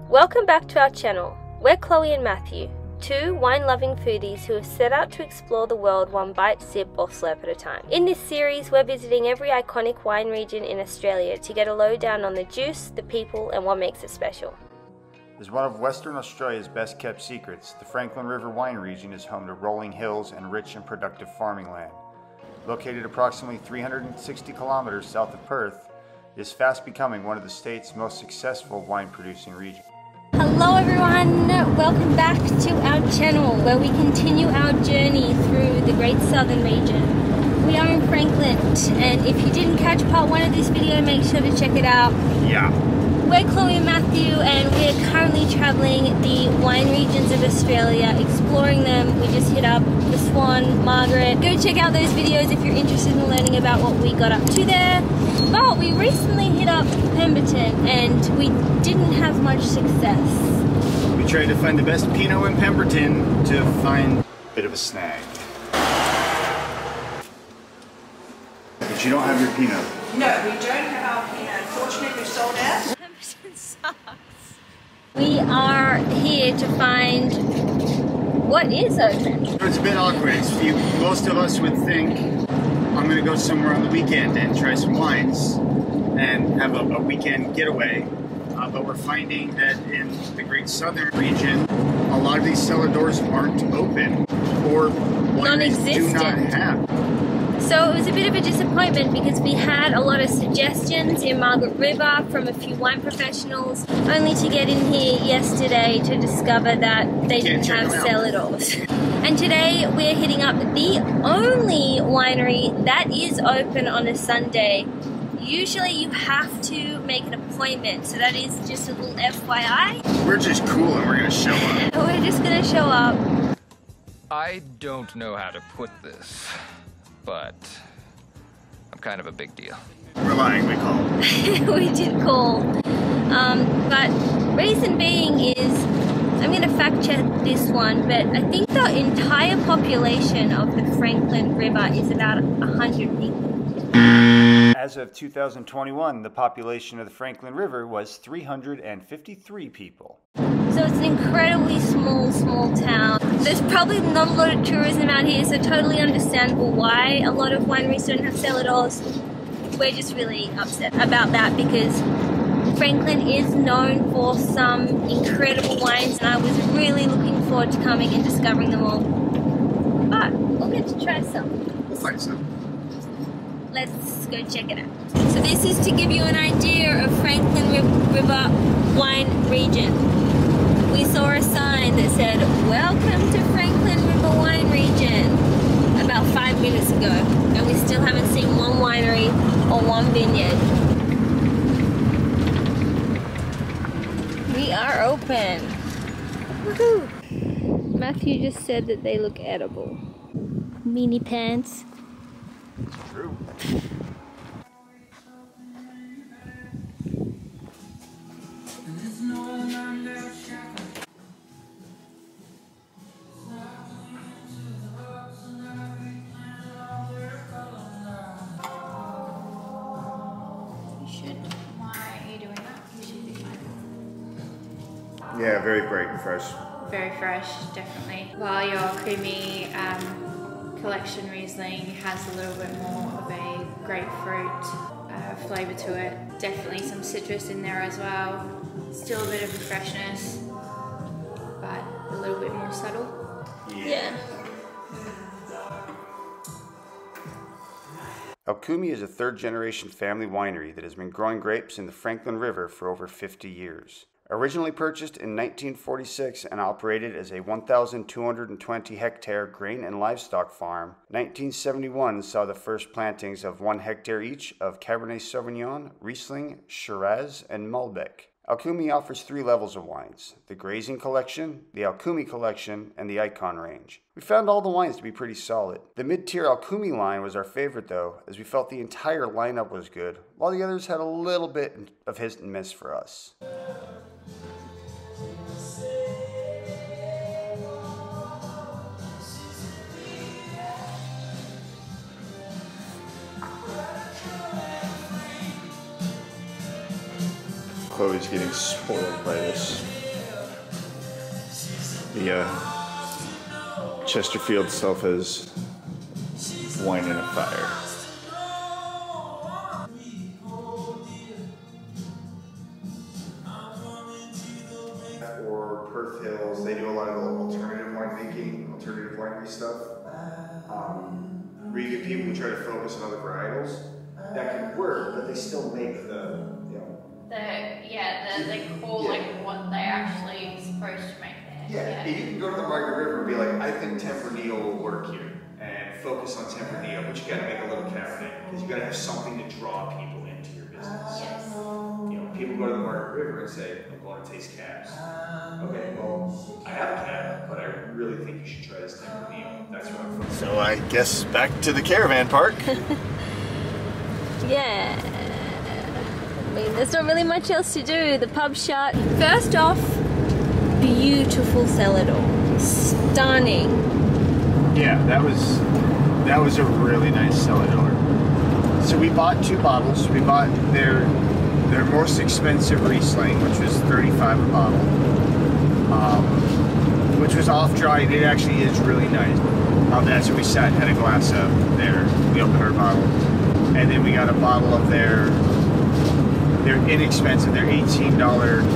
Welcome back to our channel. We're Chloe and Matthew, two wine-loving foodies who have set out to explore the world one bite, sip or slurp at a time. In this series, we're visiting every iconic wine region in Australia to get a lowdown on the juice, the people and what makes it special. As one of Western Australia's best kept secrets, the Frankland River wine region is home to rolling hills and rich and productive farming land. Located approximately 360 kilometers south of Perth, it is fast becoming one of the state's most successful wine producing regions. Hello everyone, welcome back to our channel where we continue our journey through the Great Southern region. We are in Frankland, and if you didn't catch part 1 of this video, make sure to check it out. Yeah. We're Chloe and Matthew, and we're currently traveling the wine regions of Australia, exploring them. We just hit up the Swan, Margaret. Go check out those videos if you're interested in learning about what we got up to there. But we recently hit up Pemberton, and we didn't have much success. We tried to find the best Pinot in Pemberton to find a bit of a snag. But you don't have your Pinot. No, we don't have our Pinot. Unfortunately, we've sold out. Pemberton sucks. We are here to find what is open. It's a bit awkward. Most of us would think, I'm going to go somewhere on the weekend and try some wines and have a weekend getaway. But we're finding that in the Great Southern region, a lot of these cellar doors aren't open or wineries do not have. So it was a bit of a disappointment because we had a lot of suggestions in Frankland River from a few wine professionals, only to get in here yesterday to discover that they didn't have cellar doors. And today we're hitting up the only winery that is open on a Sunday. Usually you have to make an appointment, so that is just a little FYI. We're just cool and we're going to show up. We're just going to show up. I don't know how to put this, but I'm kind of a big deal. We're lying, we called. We did call. But reason being is, I'm going to fact check this one, but I think the entire population of the Frankland River is about 100 people. As of 2021, the population of the Frankland River was 353 people. So it's an incredibly small town. There's probably not a lot of tourism out here, so totally understandable why a lot of wineries don't have cellar doors. We're just really upset about that because Frankland is known for some incredible wines, and I was really looking forward to coming and discovering them all. But we'll get to try some. We'll find some. Let's go check it out. So this is to give you an idea of Frankland River wine region. We saw a sign that said, "Welcome to Frankland River wine region," about 5 minutes ago, and we still haven't seen one winery or one vineyard. We are open. Woohoo! Matthew just said that they look edible. Mini pants. True. Yeah, very bright and fresh. Very fresh, definitely. While your creamy collection Riesling has a little bit more of a grapefruit flavour to it. Definitely some citrus in there as well. Still a bit of a freshness, but a little bit more subtle. Yeah. Alchemy is a third-generation family winery that has been growing grapes in the Frankland River for over 50 years. Originally purchased in 1946 and operated as a 1,220-hectare grain and livestock farm, 1971 saw the first plantings of 1 hectare each of Cabernet Sauvignon, Riesling, Shiraz, and Malbec. Alchemy offers 3 levels of wines: the Grazing Collection, the Alchemy Collection, and the Icon range. We found all the wines to be pretty solid. The mid-tier Alchemy line was our favorite though, as we felt the entire lineup was good, while the others had a little bit of hit and miss for us. Chloe's always getting spoiled by this. The Chesterfield itself has wine in a fire. Or Perth Hills, they do a lot of alternative winemaking, alternative winery stuff. Where you get people who try to focus on other varietals. That can work, but they still make the, you know. They call like what they're actually supposed to make there. Yeah, you can go to the Margaret River and be like, I think Tempranillo will work here, and focus on Tempranillo, but you gotta make a little Cabernet, because you gotta have something to draw people into your business. Yes. You know, people go to the Margaret River and say, I'm going to taste cabs. Okay, well, I have a cab, but I really think you should try this Tempranillo. That's what I'm focused on. So I guess back to the caravan park. Yeah. I mean, there's not really much else to do. The pub's shut. First off, beautiful cellar door. Stunning. Yeah, that was a really nice cellar door. So we bought 2 bottles. We bought their most expensive Riesling, which was $35 a bottle, which was off dry. It actually is really nice. That's where we sat and had a glass of there. We opened our bottle, and then we got a bottle of their inexpensive, their $18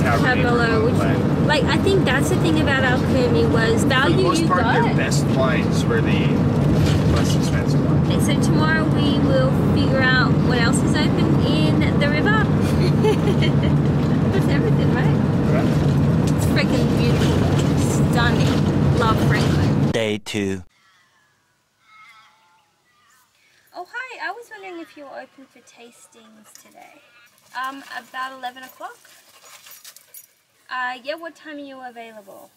Cabernet, which, like, I think that's the thing about Alchemy was value. For the most part, their best wines were the less expensive ones. And so tomorrow we will figure out what else is open in the river. That's everything, right? Okay. It's freaking beautiful, stunning. Love Franklin. Day 2. Oh hi, I was wondering if you were open for tastings today. About 11 o'clock. Yeah, what time are you available?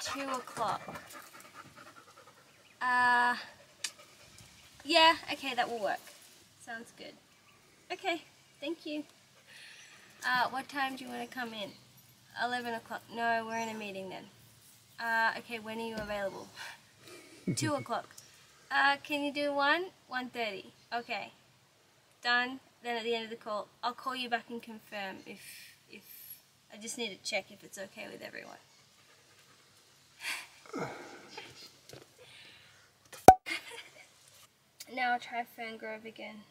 2 o'clock. Yeah, okay, that will work. Sounds good. Okay, thank you. What time do you want to come in? 11 o'clock. No, we're in a meeting then. Okay, when are you available? 2 o'clock. Can you do 1:30? Okay. Done. Then at the end of the call, I'll call you back and confirm if I just need to check if it's okay with everyone. Now I'll try Fern Grove again.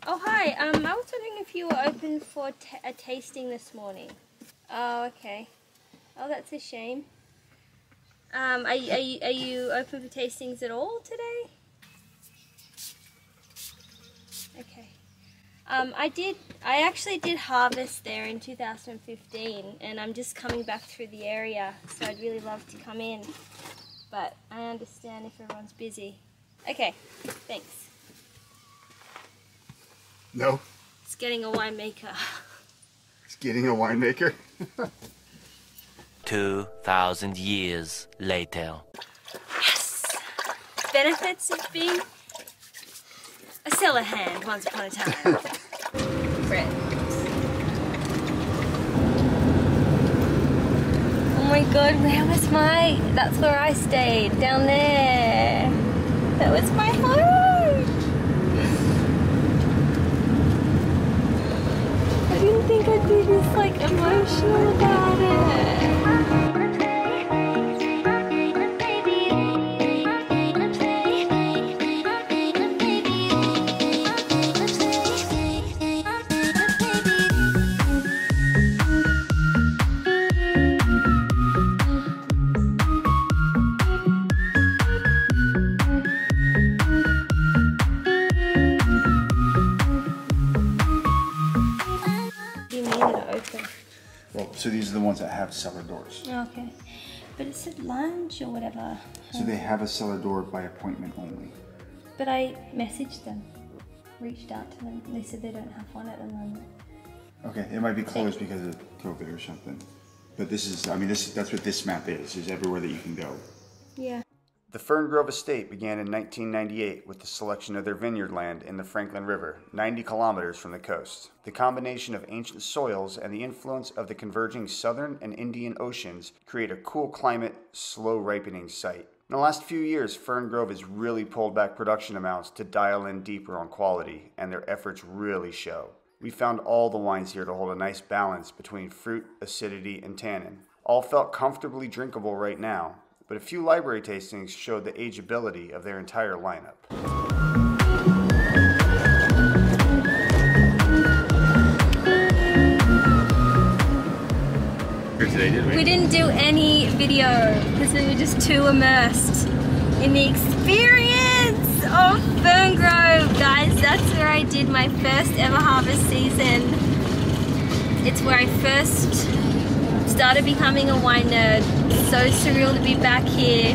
Oh hi, I was wondering if you were open for a tasting this morning. Oh okay. Oh that's a shame. Are you open for tastings at all today? Okay. I actually did harvest there in 2015 and I'm just coming back through the area, so I'd really love to come in. But I understand if everyone's busy. Okay, thanks. No. It's getting a winemaker. It's getting a winemaker? 2,000 years later. Yes! Benefits of being a cellar hand once upon a time. Brett. Oh my god, that's where I stayed, down there. That was my home. I didn't think I'd be this like emotional about it. So these are the ones that have cellar doors. Okay. But it said lunch or whatever. So they have a cellar door by appointment only. But I messaged them, reached out to them. They said they don't have one at the moment. Okay, it might be closed because of COVID or something. But this is, that's what this map is everywhere that you can go. Yeah. The Fern Grove Estate began in 1998 with the selection of their vineyard land in the Frankland River, 90 kilometers from the coast. The combination of ancient soils and the influence of the converging Southern and Indian Oceans create a cool climate, slow ripening site. In the last few years, Fern Grove has really pulled back production amounts to dial in deeper on quality, and their efforts really show. We found all the wines here to hold a nice balance between fruit, acidity, and tannin. All felt comfortably drinkable right now, but a few library tastings showed the ageability of their entire lineup. Today, did we? We didn't do any video because we were just too immersed in the experience of Fern Grove, guys. That's where I did my first ever harvest season. It's where I first started becoming a wine nerd. So surreal to be back here.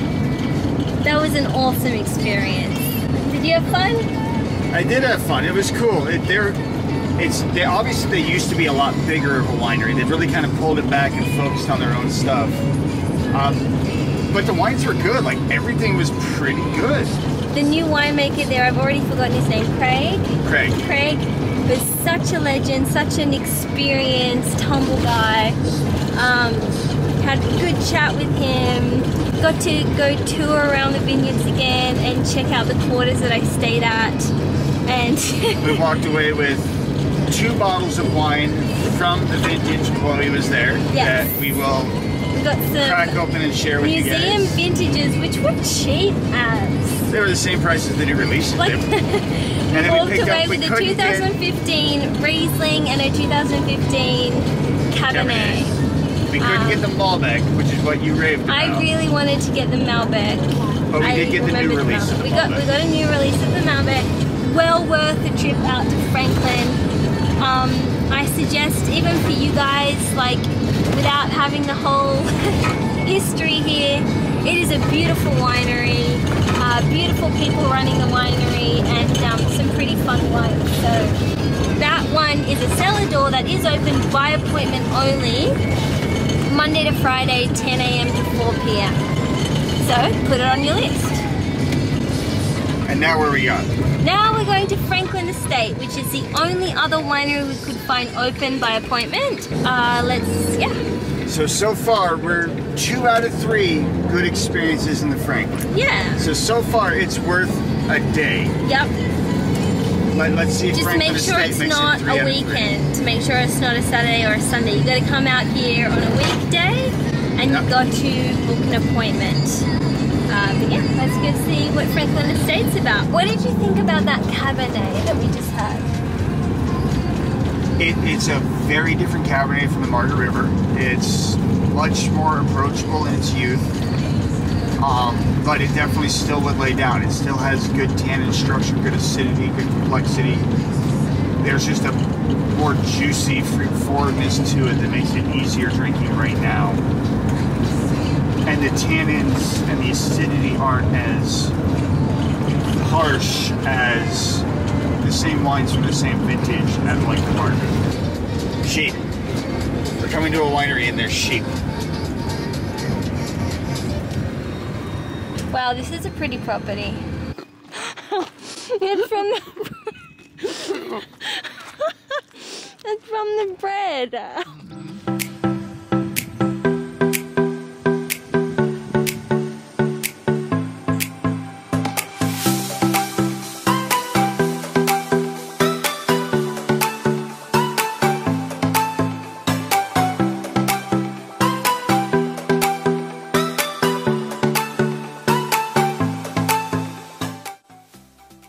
That was an awesome experience. Did you have fun? I did have fun. It was cool. Obviously they used to be a lot bigger of a winery. They've really kind of pulled it back and focused on their own stuff. But the wines were good. Like, everything was pretty good. The new winemaker there, I've already forgotten his name, Craig was such a legend, such an experienced, humble guy. Had a good chat with him. Got to go tour around the vineyards again and check out the quarters that I stayed at. And we walked away with 2 bottles of wine from the vintage while he was there. Yes. That we will got some crack open and share with you guys. Museum vintages, which were cheap as. They were the same price as the new releases. Like, and we walked away with a 2015 Riesling and a 2015 Cabernet. We couldn't get the Malbec, which is what you raved about. I really wanted to get the Malbec. But we did get the new release of the Malbec. We got a new release of the Malbec. Well worth the trip out to Franklin. I suggest, even for you guys, like, without having the whole history here, it is a beautiful winery, beautiful people running the winery, and some pretty fun wines. So that one is a cellar door that is open by appointment only, Monday to Friday, 10 a.m. to 4 p.m. So put it on your list. And now where are we going? Now we're going to Frankland Estate, which is the only other winery we could find open by appointment. So far, we're 2 out of 3 good experiences in the Franklin. Yeah. So far, it's worth a day. Yep. Let's see if just Frankland make sure Estate it's not a weekend. To make sure it's not a Saturday or a Sunday. You got to come out here on a weekday, and you've got to book an appointment. But yeah, let's go see what Frankland Estate's about. What did you think about that Cabernet that we just had? It's a very different Cabernet from the Margaret River. It's much more approachable in its youth, but it definitely still would lay down. It still has good tannin structure, good acidity, good complexity. There's just a more juicy fruit forwardness to it that makes it easier drinking right now. And the tannins and the acidity aren't as harsh as the same wines from the same vintage as like the Margaret. Sheep. We're coming to a winery and there's sheep. Wow, this is a pretty property. It's from the it's from the bread.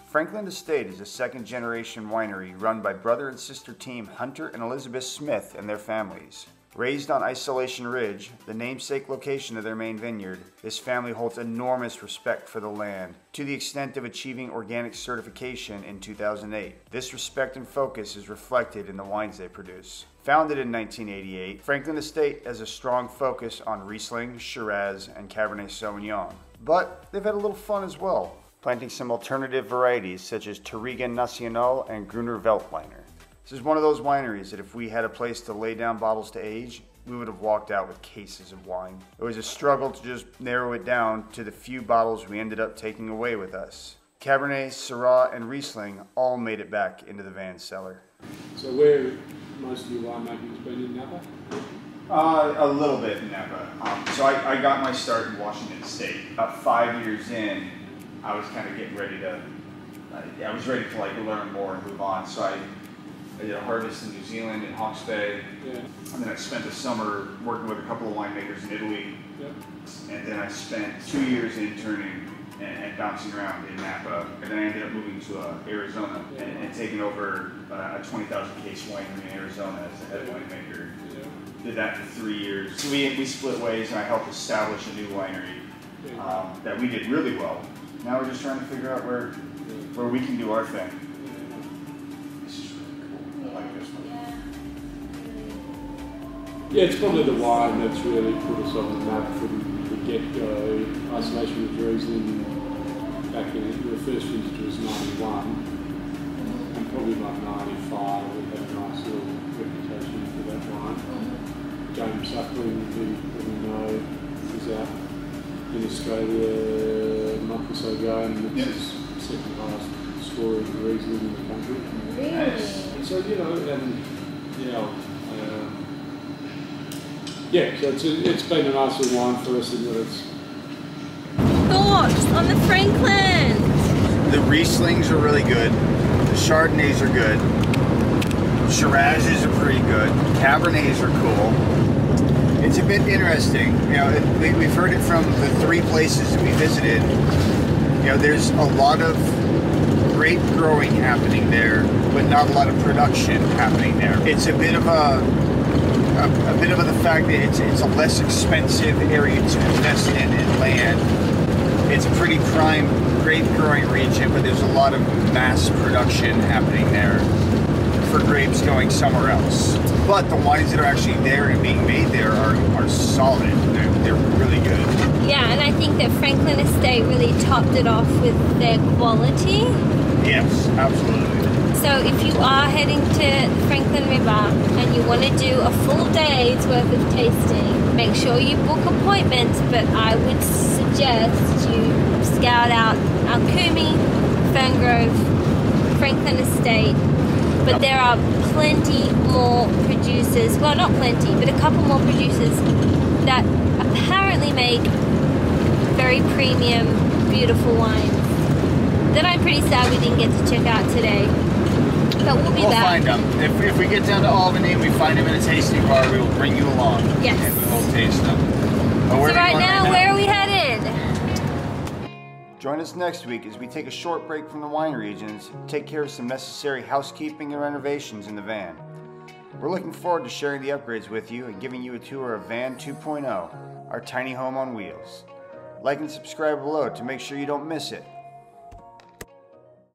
Frankland Estate is a second-generation winery run by brother and sister team Hunter and Elizabeth Smith and their families. Raised on Isolation Ridge, the namesake location of their main vineyard, this family holds enormous respect for the land, to the extent of achieving organic certification in 2008. This respect and focus is reflected in the wines they produce. Founded in 1988, Frankland Estate has a strong focus on Riesling, Shiraz, and Cabernet Sauvignon. But they've had a little fun as well, planting some alternative varieties such as Touriga Nacional and Gruner Veltliner. This is one of those wineries that if we had a place to lay down bottles to age, we would have walked out with cases of wine. It was a struggle to just narrow it down to the few bottles we ended up taking away with us. Cabernet, Syrah, and Riesling all made it back into the van cellar. So where most of your winemaking's been in Napa? A little bit in Napa. So I got my start in Washington State. About 5 years in, I was kind of getting ready to, I was ready to like learn more and move on. So I I did a harvest in New Zealand in Hawke's Bay. Yeah. And then I spent the summer working with a couple of winemakers in Italy. Yep. And then I spent 2 years interning and bouncing around in Napa. And then I ended up moving to Arizona and taking over a 20,000 case winery in Arizona as the head winemaker. Yeah. Did that for 3 years. So we split ways and I helped establish a new winery that we did really well. Now we're just trying to figure out where we can do our thing. This is really cool. I like this one. Yeah, it's probably the wine that's really put us on the map from the get-go. Isolation with Riesling back in the first vintage was 91, and probably by 95 we had a nice little reputation for that wine. James Suckling, who we know, was out in Australia a month or so ago, and it's his second highest score of Riesling in the country. Really? So, you know, and yeah, so it's been a nice little wine for us in that it's... Thoughts on the Frankland? The Rieslings are really good. The Chardonnays are good. Shirazes are pretty good. Cabernets are cool. It's a bit interesting. You know, we've heard it from the 3 places that we visited. You know, there's a lot of grape growing happening there, but not a lot of production happening there. It's a bit of the fact that it's a less expensive area to invest in land. It's a pretty prime grape growing region, but there's a lot of mass production happening there for grapes going somewhere else. But the wines that are actually there and being made there are solid. They're really good. Yeah, and I think that Frankland Estate really topped it off with their quality. Yes, absolutely. So if you are heading to Frankland River and you want to do a full day's worth of tasting, make sure you book appointments, but I would suggest you scout out Alcumi, Ferngrove, Frankland Estate, but there are plenty more producers, well not plenty, but a couple more producers that apparently make very premium, beautiful wines that I'm pretty sad we didn't get to check out today. But we'll find them. If we get down to Albany and we find them in a tasting bar, we will bring you along. Yes. And we will taste them. So right now, where are we headed? Join us next week as we take a short break from the wine regions, take care of some necessary housekeeping and renovations in the van. We're looking forward to sharing the upgrades with you and giving you a tour of Van 2.0, our tiny home on wheels. Like and subscribe below to make sure you don't miss it.